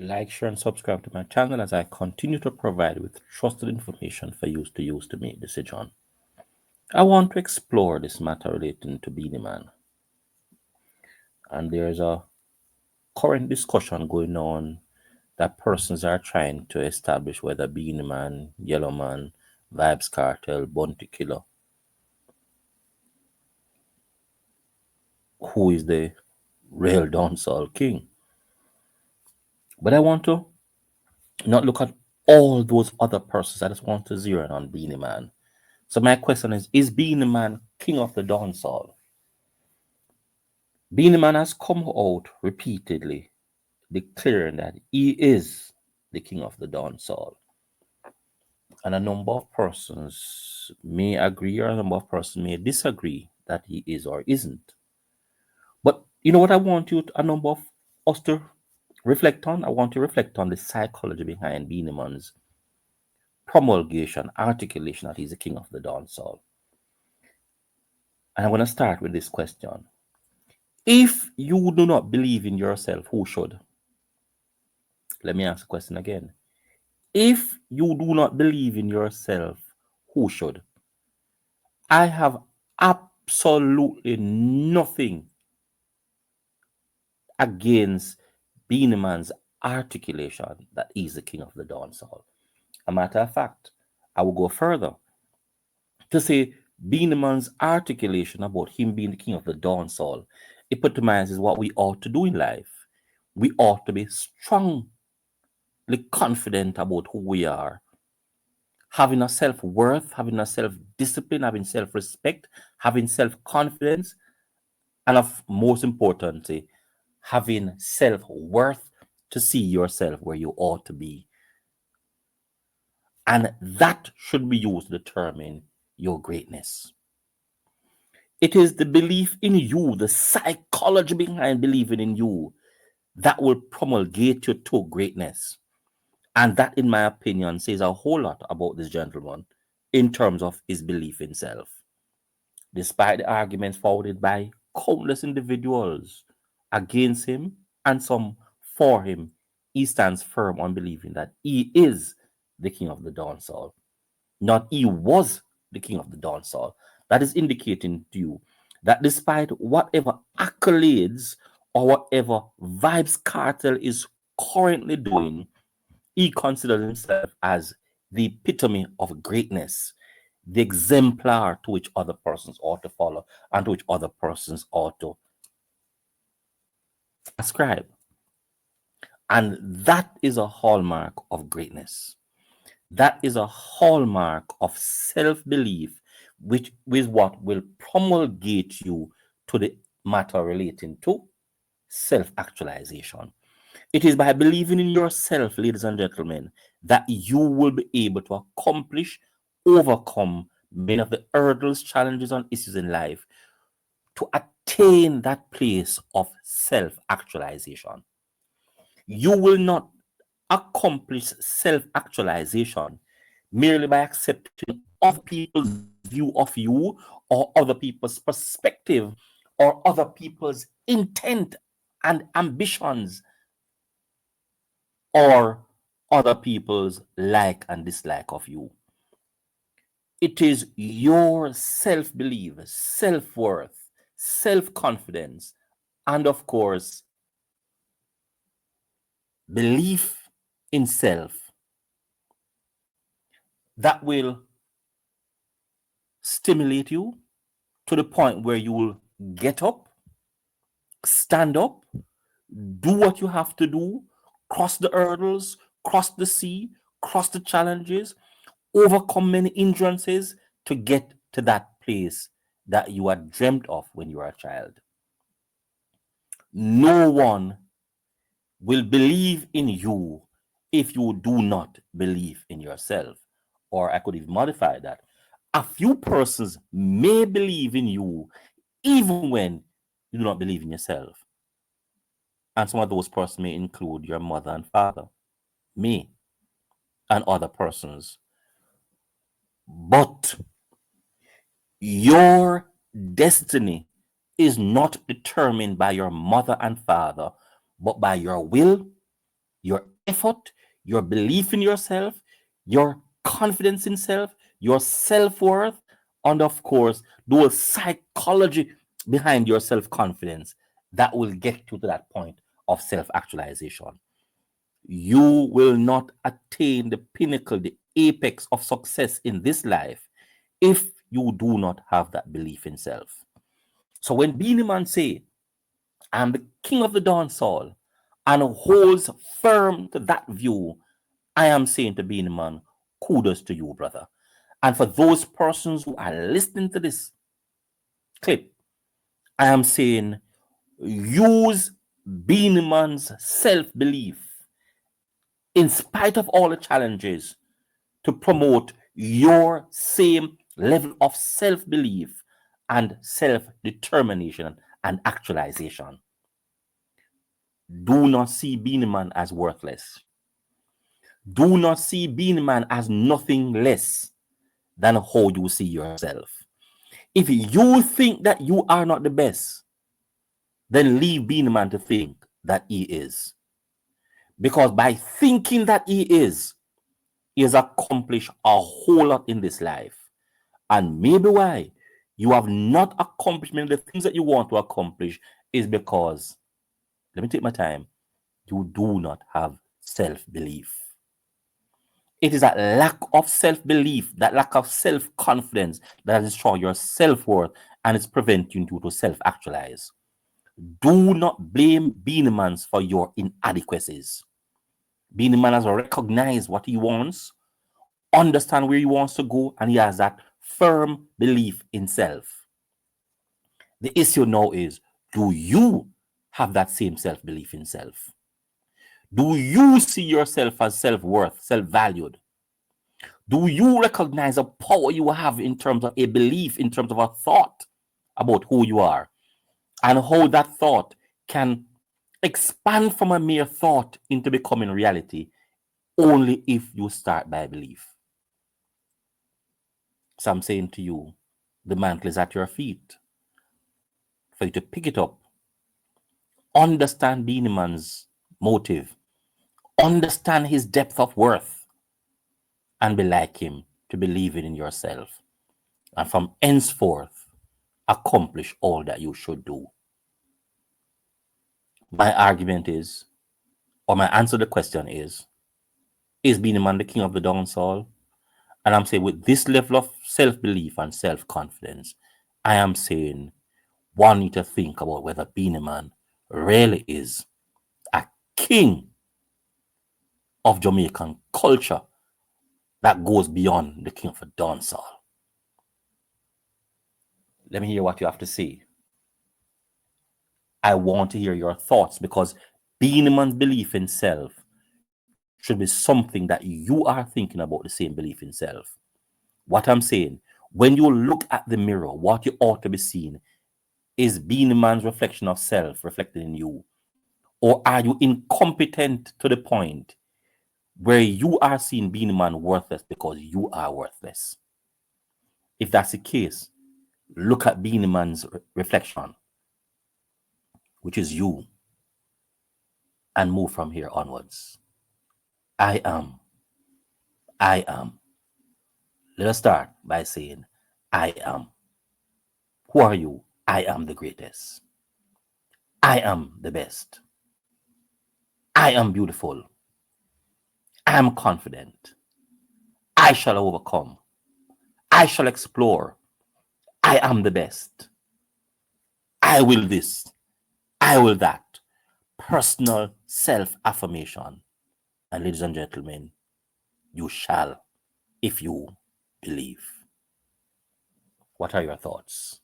Like, share, and subscribe to my channel as I continue to provide with trusted information for you to use to make decisions. I want to explore this matter relating to Beenie Man, and there's a current discussion going on that persons are trying to establish whether Beenie Man, Yellow Man, Vibes Cartel, Bounty Killer, who is the real dancehall king. But I want to not look at all those other persons. I just want to zero in on Beenie Man. So my question is Beenie Man king of the dancehall? Beenie Man has come out repeatedly declaring that he is the king of the dancehall. And a number of persons may agree or a number of persons may disagree that he is or isn't. But you know what I want a number of us to reflect on? I want to reflect on the psychology behind Beenie Man's promulgation, articulation that he's the king of the dancehall. And I'm going to start with this question. If you do not believe in yourself, who should? Let me ask the question again. If you do not believe in yourself, who should? I have absolutely nothing against Beenie Man's articulation that he's the king of the dancehall. A matter of fact, I will go further to say Beenie Man's articulation about him being the king of the dancehall epitomizes what we ought to do in life. We ought to be strongly confident about who we are, having a self-worth, having a self-discipline, having self-respect, having self-confidence, and of most importantly, having self-worth to see yourself where you ought to be. And that should be used to determine your greatness. It is the belief in you, the psychology behind believing in you, that will promulgate you to greatness. And that, in my opinion, says a whole lot about this gentleman in terms of his belief in self. Despite the arguments forwarded by countless individuals against him and some for him, he stands firm on believing that he is the king of the dancehall, not he was the king of the dancehall. That is indicating to you that despite whatever accolades or whatever Vibes Cartel is currently doing, he considers himself as the epitome of greatness, the exemplar to which other persons ought to follow and to which other persons ought to ascribe. And that is a hallmark of greatness. That is a hallmark of self-belief, which is what will promulgate you to the matter relating to self-actualization. It is by believing in yourself, ladies and gentlemen, that you will be able to accomplish, overcome many of the hurdles, challenges, and issues in life to attain that place of self-actualization. You will not accomplish self-actualization merely by accepting other people's view of you or other people's perspective or other people's intent and ambitions or other people's like and dislike of you. It is your self-belief, self-worth, self-confidence, and of course, belief in self that will stimulate you to the point where you will get up, stand up, do what you have to do, cross the hurdles, cross the sea, cross the challenges, overcome many hindrances to get to that place that you had dreamt of when you were a child. No one will believe in you if you do not believe in yourself. Or I could even modify that. A few persons may believe in you even when you do not believe in yourself. And some of those persons may include your mother and father, me, and other persons. But your destiny is not determined by your mother and father, but by your will, your effort, your belief in yourself, your confidence in self, your self-worth, and of course, the psychology behind your self-confidence that will get you to that point of self-actualization. You will not attain the pinnacle, the apex of success in this life if you do not have that belief in self. So when Beenie Man say, I'm the king of the dancehall, and holds firm to that view, I am saying to Beenie Man, kudos to you, brother. And for those persons who are listening to this clip, I am saying, use Beenie Man's self-belief in spite of all the challenges to promote your same level of self-belief and self-determination and actualization. Do not see Beenie Man as worthless. Do not see Beenie Man as nothing less than how you see yourself. If you think that you are not the best, then leave Beenie Man to think that he is. Because by thinking that he has accomplished a whole lot in this life. And maybe why you have not accomplished many of the things that you want to accomplish is because, let me take my time, you do not have self-belief. It is that lack of self-belief, that lack of self-confidence that has destroyed your self-worth and is preventing you to self-actualize. Do not blame Beenie Man for your inadequacies. Beenie Man has recognized what he wants, understand where he wants to go, and he has that firm belief in self. The issue now is, do you have that same self-belief in self? Do you see yourself as self-worth, self-valued? Do you recognize the power you have in terms of a belief, in terms of a thought about who you are, and how that thought can expand from a mere thought into becoming reality only if you start by belief? So I'm saying to you, the mantle is at your feet for you to pick it up. Understand Beenie Man's motive. Understand his depth of worth and be like him to believe in yourself. And from henceforth, accomplish all that you should do. My argument is, or my answer to the question is Beenie Man the king of the dancehall? And I'm saying with this level of self-belief and self-confidence, I am saying one need to think about whether Beenie Man really is a king of Jamaican culture that goes beyond the king of a dancehall. Let me hear what you have to say. I want to hear your thoughts because Beenie Man's belief in self should be something that you are thinking about the same belief in self. What I'm saying, when you look at the mirror, what you ought to be seeing is Beenie Man's reflection of self reflected in you. Or are you incompetent to the point where you are seeing Beenie Man worthless because you are worthless? If that's the case, look at Beenie Man's reflection, which is you, and move from here onwards. I am. Let us start by saying, I am. Who are you? I am the greatest. I am the best. I am beautiful. I am confident. I shall overcome. I shall explore. I am the best. I will this. I will that. Personal self-affirmation. And ladies and gentlemen, you shall if you believe. What are your thoughts?